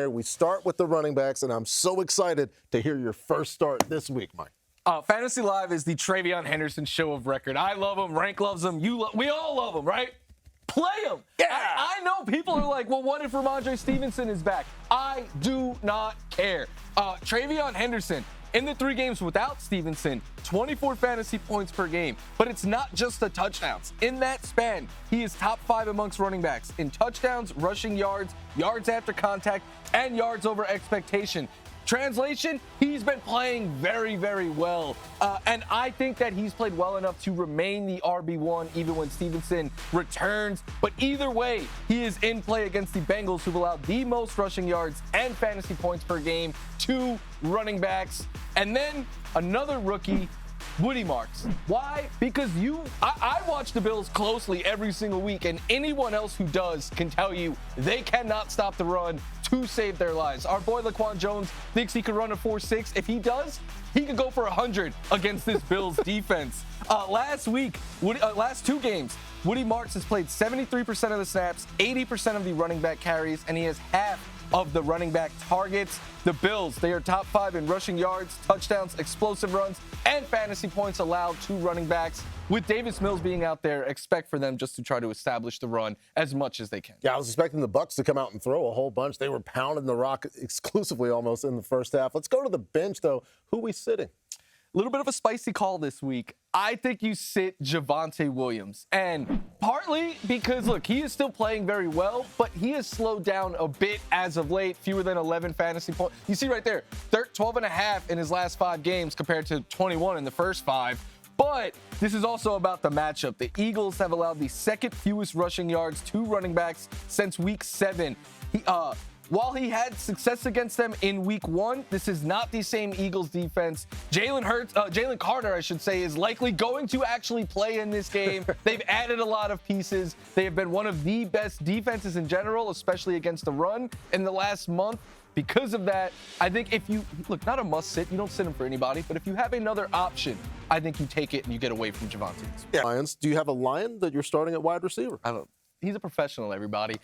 primary. We start with the running backs, and I'm so excited to hear your first start this week, Mike. Fantasy Live is the Travion Henderson show of record. I love him. Rank loves him. We all love him, right? Play him. Yeah. I know people are like, well, what if Ramondre Stevenson is back? I do not care. Travion Henderson, in the 3 games without Stevenson, 24 fantasy points per game. But it's not just the touchdowns. In that span, he is top 5 amongst running backs in touchdowns, rushing yards, yards after contact, and yards over expectation. Translation, he's been playing very, very well. And I think that he's played well enough to remain the RB1 even when Stevenson returns. But either way, he is in play against the Bengals, who've allowed the most rushing yards and fantasy points per game to running backs. And then another rookie, Woody Marks. Why? Because I watch the Bills closely every single week, and anyone else who does can tell you they cannot stop the run to save their lives. Our boy Laquan Jones thinks he could run a 4.6. If he does, he could go for 100 against this Bills defense. Last 2 games, Woody Marks has played 73% of the snaps, 80% of the running back carries, and he has half of the running back targets. The Bills, they are top 5 in rushing yards, touchdowns, explosive runs, and fantasy points allowed to running backs. With Davis Mills being out there, expect for them just to try to establish the run as much as they can. Yeah, I was expecting the Bucs to come out and throw a whole bunch. They were pounding the rock exclusively almost in the first half. Let's go to the bench, though. Who are we sitting? A little bit of a spicy call this week. I think you sit Javonte Williams. And partly because, look, he is still playing very well, but he has slowed down a bit as of late, fewer than 11 fantasy points. You see right there, 12.5 in his last 5 games compared to 21 in the first 5. But this is also about the matchup. The Eagles have allowed the second fewest rushing yards to running backs since week 7. While he had success against them in week 1, this is not the same Eagles defense. Jalen Carter, I should say, is likely going to actually play in this game. They've added a lot of pieces. They have been one of the best defenses in general, especially against the run in the last month. Because of that, I think if you look, not a must sit, you don't sit him for anybody, but if you have another option, I think you take it and you get away from Javonte. Yeah. Lions, do you have a Lion that you're starting at wide receiver? I don't. He's a professional, everybody.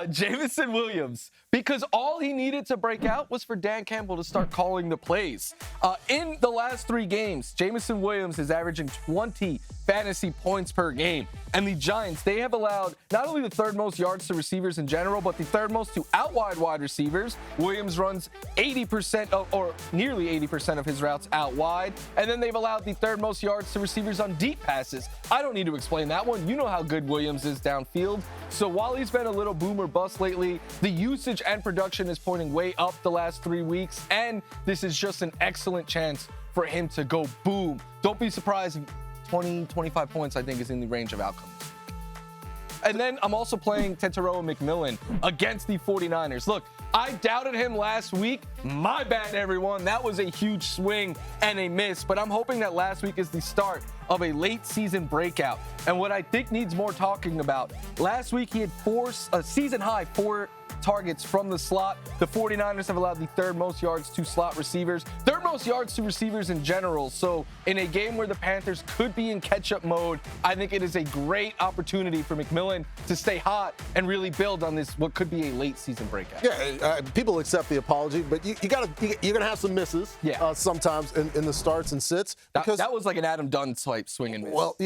Jameson Williams, because all he needed to break out was for Dan Campbell to start calling the plays. In the last 3 games, Jameson Williams is averaging 20 fantasy points per game. And the Giants, they have allowed not only the 3rd most yards to receivers in general, but the 3rd most to out wide receivers. Williams runs 80% or nearly 80% of his routes out wide. And then they've allowed the 3rd most yards to receivers on deep passes. I don't need to explain that one. You know how good Williams is downfield. So while he's been a little boom or bust lately, the usage and production is pointing way up the last 3 weeks. And this is just an excellent chance for him to go boom. Don't be surprised if 20, 25 points, I think, is in the range of outcomes. And then I'm also playing Tetairoa McMillan against the 49ers. Look, I doubted him last week. My bad, everyone. That was a huge swing and a miss. But I'm hoping that last week is the start of a late season breakout. And what I think needs more talking about, last week he had a season high 4 targets from the slot. The 49ers have allowed the 3rd most yards to slot receivers, 3rd most yards to receivers in general. So in a game where the Panthers could be in catch-up mode, I think it is a great opportunity for McMillan to stay hot and really build on this, what could be a late season breakout. Yeah, people accept the apology, but you're gonna have some misses sometimes in the starts and sits. Because that was like an Adam Dunn type swing and miss. Well,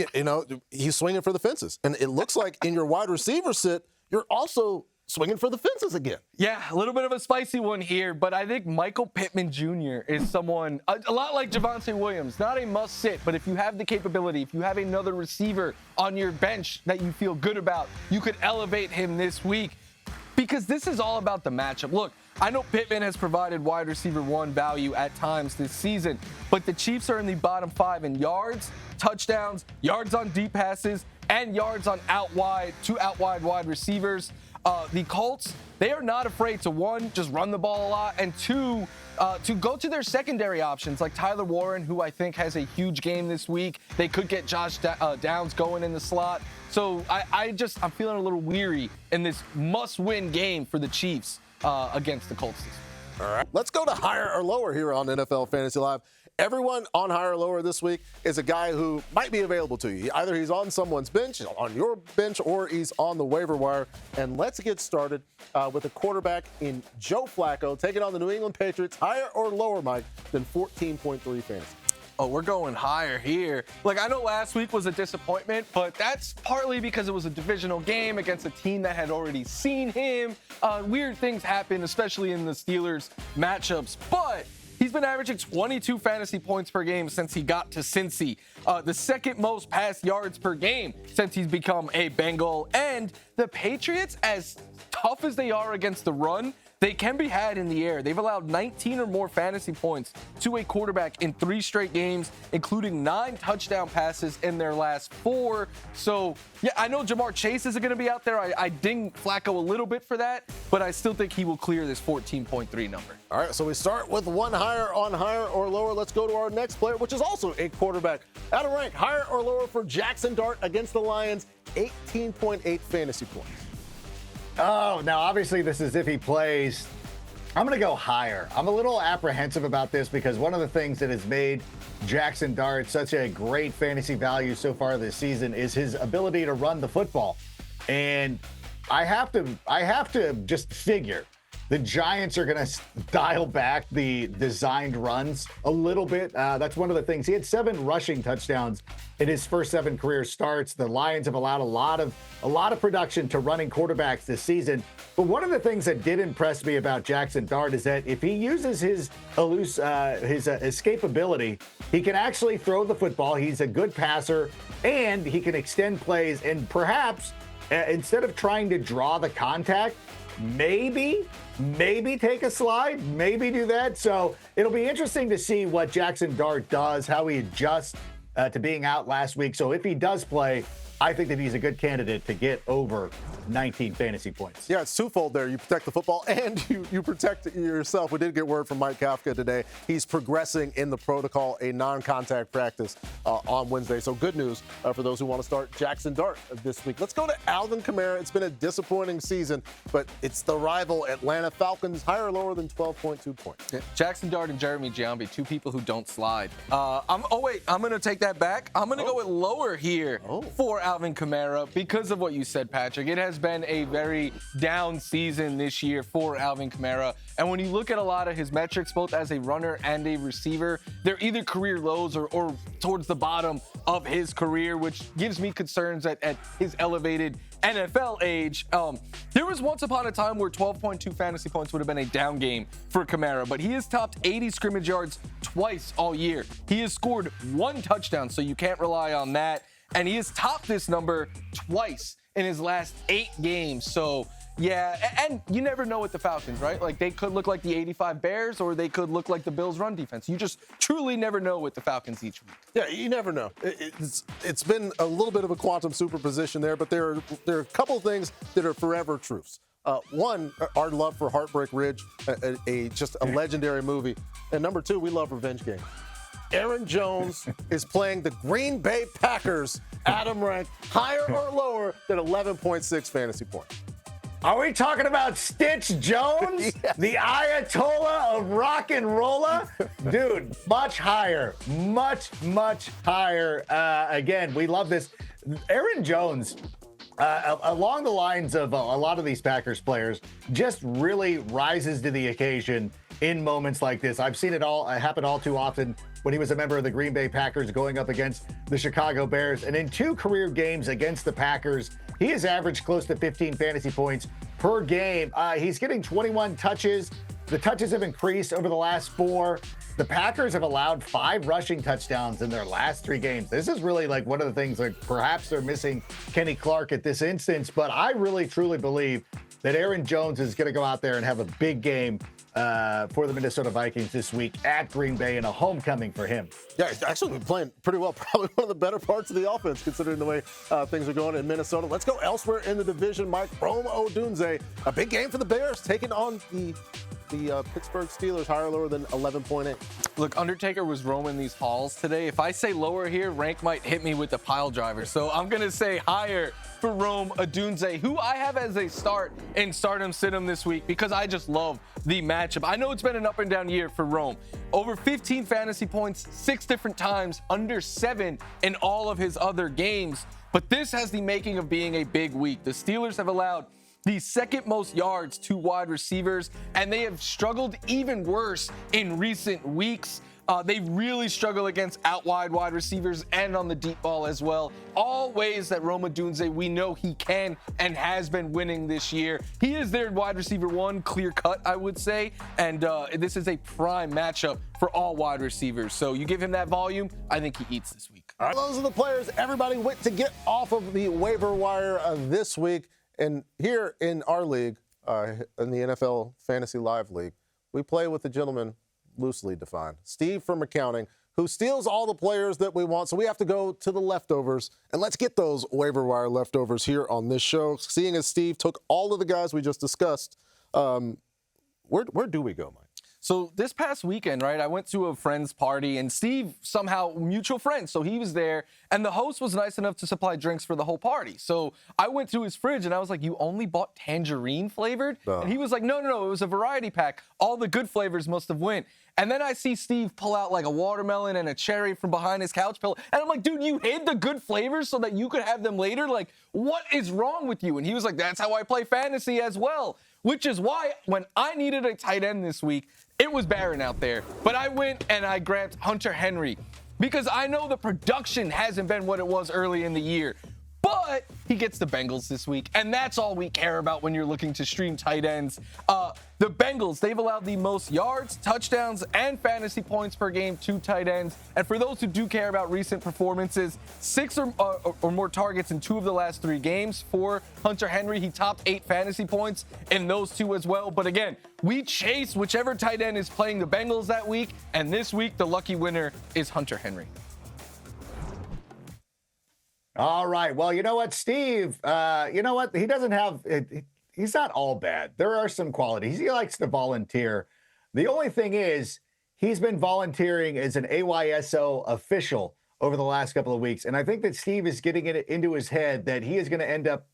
he's swinging for the fences. And it looks like in your wide receiver sit, you're also swinging for the fences again. Yeah, a little bit of a spicy one here, but I think Michael Pittman Jr. is someone, a lot like Javonte Williams, not a must sit, but if you have the capability, if you have another receiver on your bench that you feel good about, you could elevate him this week because this is all about the matchup. Look, I know Pittman has provided wide receiver 1 value at times this season, but the Chiefs are in the bottom 5 in yards, touchdowns, yards on deep passes, and yards on out wide wide receivers. The Colts, they are not afraid to, 1, just run the ball a lot, and 2, to go to their secondary options like Tyler Warren, who I think has a huge game this week. They could get Josh Downs going in the slot. So I'm feeling a little weary in this must-win game for the Chiefs against the Colts. All right. Let's go to higher or lower here on NFL Fantasy Live. Everyone on higher or lower this week is a guy who might be available to you. Either he's on someone's bench, on your bench, or he's on the waiver wire. And let's get started with a quarterback in Joe Flacco taking on the New England Patriots. Higher or lower, Mike, than 14.3 fantasy? Oh, we're going higher here. Like, I know last week was a disappointment, but that's partly because it was a divisional game against a team that had already seen him. Weird things happen, especially in the Steelers matchups, but he's been averaging 22 fantasy points per game since he got to Cincy, the second most pass yards per game since he's become a Bengal. And the Patriots, as tough as they are against the run, they can be had in the air. They've allowed 19 or more fantasy points to a quarterback in 3 straight games, including 9 touchdown passes in their last 4. So, yeah, I know Jamar Chase isn't going to be out there. I ding Flacco a little bit for that, but I still think he will clear this 14.3 number. All right, so we start with one higher on higher or lower. Let's go to our next player, which is also a quarterback. Out of rank, higher or lower for Jackson Dart against the Lions, 18.8 fantasy points. Oh, now obviously this is if he plays. I'm going to go higher. I'm a little apprehensive about this because one of the things that has made Jackson Dart such a great fantasy value so far this season is his ability to run the football. And I have to just figure the Giants are going to dial back the designed runs a little bit. That's one of the things. He had 7 rushing touchdowns in his first 7 career starts. The Lions have allowed a lot of production to running quarterbacks this season. But one of the things that did impress me about Jackson Dart is that if he uses his escapability, he can actually throw the football. He's a good passer, and he can extend plays. And perhaps instead of trying to draw the contact, maybe take a slide, maybe do that. So it'll be interesting to see what Jackson Dart does, how he adjusts to being out last week. So if he does play, I think that he's a good candidate to get over 19 fantasy points. Yeah, it's twofold there. You protect the football and you protect yourself. We did get word from Mike Kafka today. He's progressing in the protocol, a non-contact practice on Wednesday. So good news for those who want to start Jackson Dart this week. Let's go to Alvin Kamara. It's been a disappointing season, but it's the rival Atlanta Falcons, higher or lower than 12.2 points. Yeah. Jackson Dart and Jeremy Giambi, 2 people who don't slide. I'm going to take that back. I'm going to go with lower here for Alvin Kamara because of what you said, Patrick. It has been a very down season this year for Alvin Kamara. And when you look at a lot of his metrics, both as a runner and a receiver, they're either career lows or towards the bottom of his career, which gives me concerns at his elevated NFL age. There was once upon a time where 12.2 fantasy points would have been a down game for Kamara, but he has topped 80 scrimmage yards twice all year. He has scored 1 touchdown, so you can't rely on that. And he has topped this number twice in his last 8 games. So, yeah, and you never know with the Falcons, right? Like, they could look like the 85 Bears or they could look like the Bills' run defense. You just truly never know with the Falcons each week. Yeah, you never know. It's been a little bit of a quantum superposition there, but there are a couple of things that are forever truths. One, our love for Heartbreak Ridge, just a legendary movie. And number 2, we love revenge games. Aaron Jones is playing the Green Bay Packers. Adam rank higher or lower than 11.6 fantasy points? Are we talking about Stitch Jones? Yes. The Ayatollah of rock and rolla? Dude, much higher. Much higher. Again, we love this. Aaron Jones, along the lines of a lot of these Packers players, just really rises to the occasion in moments like this. I've seen it all happen all too often when he was a member of the Green Bay Packers going up against the Chicago Bears. And in 2 career games against the Packers, he has averaged close to 15 fantasy points per game. He's getting 21 touches. The touches have increased over the last 4. The Packers have allowed 5 rushing touchdowns in their last 3 games. This is really like one of the things, like perhaps they're missing Kenny Clark at this instance, but I really truly believe that Aaron Jones is going to go out there and have a big game for the Minnesota Vikings this week at Green Bay and a homecoming for him. Yeah, he's actually been playing pretty well. Probably one of the better parts of the offense considering the way things are going in Minnesota. Let's go elsewhere in the division. Mike, Rome Odunze, a big game for the Bears taking on the the Pittsburgh Steelers higher or lower than 11.8? Look, Undertaker was roaming these halls today. If I say lower here, Rank might hit me with the pile driver. So I'm going to say higher for Rome Odunze, who I have as a start in Stardom Situm this week because I just love the matchup. I know it's been an up and down year for Rome. Over 15 fantasy points, 6 different times, under 7 in all of his other games. But this has the making of being a big week. The Steelers have allowed the second most yards to wide receivers, and they have struggled even worse in recent weeks. They really struggle against out wide receivers and on the deep ball as well. All ways that Rome Odunze, we know he can and has been winning this year. He is their wide receiver 1, clear cut, I would say. And this is a prime matchup for all wide receivers. So you give him that volume, I think he eats this week. All right, those are the players everybody went to get off of the waiver wire this week. And here in our league, in the NFL Fantasy Live League, we play with a gentleman loosely defined, Steve from accounting, who steals all the players that we want. So we have to go to the leftovers, and let's get those waiver wire leftovers here on this show. Seeing as Steve took all of the guys we just discussed, where do we go, Mike? So this past weekend, right, I went to a friend's party, and Steve, somehow mutual friends, so he was there, and the host was nice enough to supply drinks for the whole party. So I went through his fridge, and I was like, you only bought tangerine flavored? And he was like, no, it was a variety pack. All the good flavors must have went. And then I see Steve pull out like a watermelon and a cherry from behind his couch pillow. And I'm like, dude, you hid the good flavors so that you could have them later? Like, what is wrong with you? And he was like, that's how I play fantasy as well. Which is why when I needed a tight end this week, it was barren out there. But I went and I grabbed Hunter Henry because I know the production hasn't been what it was early in the year. But he gets the Bengals this week, and that's all we care about when you're looking to stream tight ends. The Bengals, they've allowed the most yards, touchdowns, and fantasy points per game to tight ends. And for those who do care about recent performances, 6 or more targets in 2 of the last 3 games for Hunter Henry. He topped 8 fantasy points in those 2 as well. But again, we chase whichever tight end is playing the Bengals that week, and this week the lucky winner is Hunter Henry. All right. Well, you know what, Steve, you know what? He doesn't have he's not all bad. There are some qualities. He likes to volunteer. The only thing is he's been volunteering as an AYSO official over the last couple of weeks. And I think that Steve is getting it into his head that he is going to end up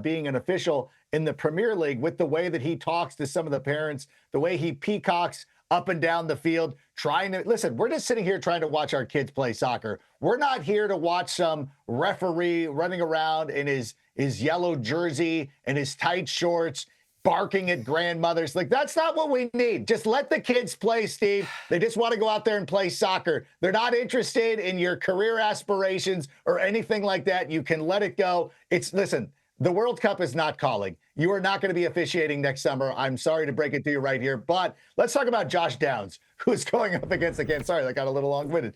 being an official in the Premier League with the way that he talks to some of the parents, the way he peacocks up and down the field, trying to listen. We're just sitting here trying to watch our kids play soccer. We're not here to watch some referee running around in his yellow jersey and his tight shorts, barking at grandmothers. Like, that's not what we need. Just let the kids play, Steve. They just want to go out there and play soccer. They're not interested in your career aspirations or anything like that. You can let it go. Listen, the World Cup is not calling. You are not going to be officiating next summer. I'm sorry to break it to you right here, but let's talk about Josh Downs, who's going up against sorry, that got a little long-winded.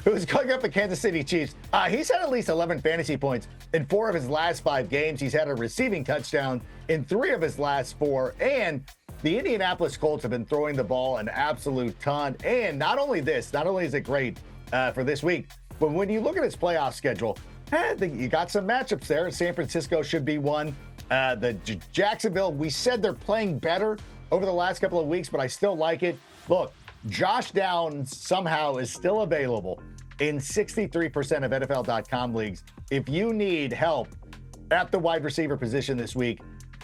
Who's going up the Kansas City Chiefs. He's had at least 11 fantasy points in 4 of his last 5 games. He's had a receiving touchdown in 3 of his last 4, and the Indianapolis Colts have been throwing the ball an absolute ton. And not only is it great for this week, but when you look at his playoff schedule, you got some matchups there. San Francisco should be one. The Jacksonville, we said they're playing better over the last couple of weeks, but I still like it. Look, Josh Downs somehow is still available in 63% of NFL.com leagues. If you need help at the wide receiver position this week,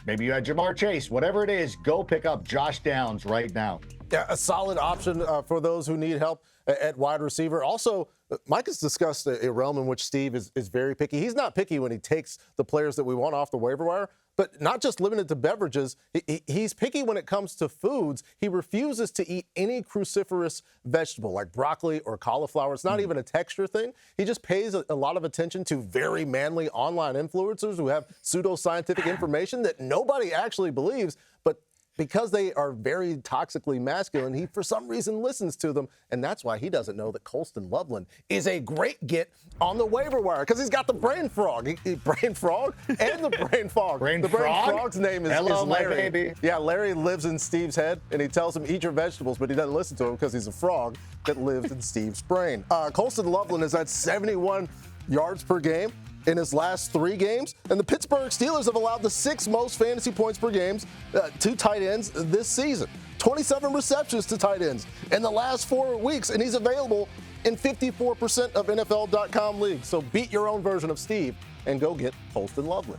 maybe you had Jamar Chase, whatever it is, go pick up Josh Downs right now. Yeah, a solid option for those who need help at wide receiver. Also, Mike has discussed a realm in which Steve is very picky. He's not picky when he takes the players that we want off the waiver wire, but not just limited to beverages. He's picky when it comes to foods. He refuses to eat any cruciferous vegetable like broccoli or cauliflower. It's not even a texture thing. He just pays a lot of attention to very manly online influencers who have pseudoscientific information that nobody actually believes, but because they are very toxically masculine, he, for some reason, listens to them. And that's why he doesn't know that Colston Loveland is a great get on the waiver wire, because he's got the brain frog. Brain frog and the brain fog. The brain frog's name is Hello, Larry. my baby. Yeah, Larry lives in Steve's head, and he tells him, eat your vegetables, but he doesn't listen to him because he's a frog that lives in Steve's brain. Colston Loveland is at 71 yards per game. in his last 3 games. And the Pittsburgh Steelers have allowed the 6th most fantasy points per game to tight ends this season. 27 receptions to tight ends in the last 4 weeks, and he's available in 54% of NFL.com leagues. So beat your own version of Steve and go get Holston Lovely.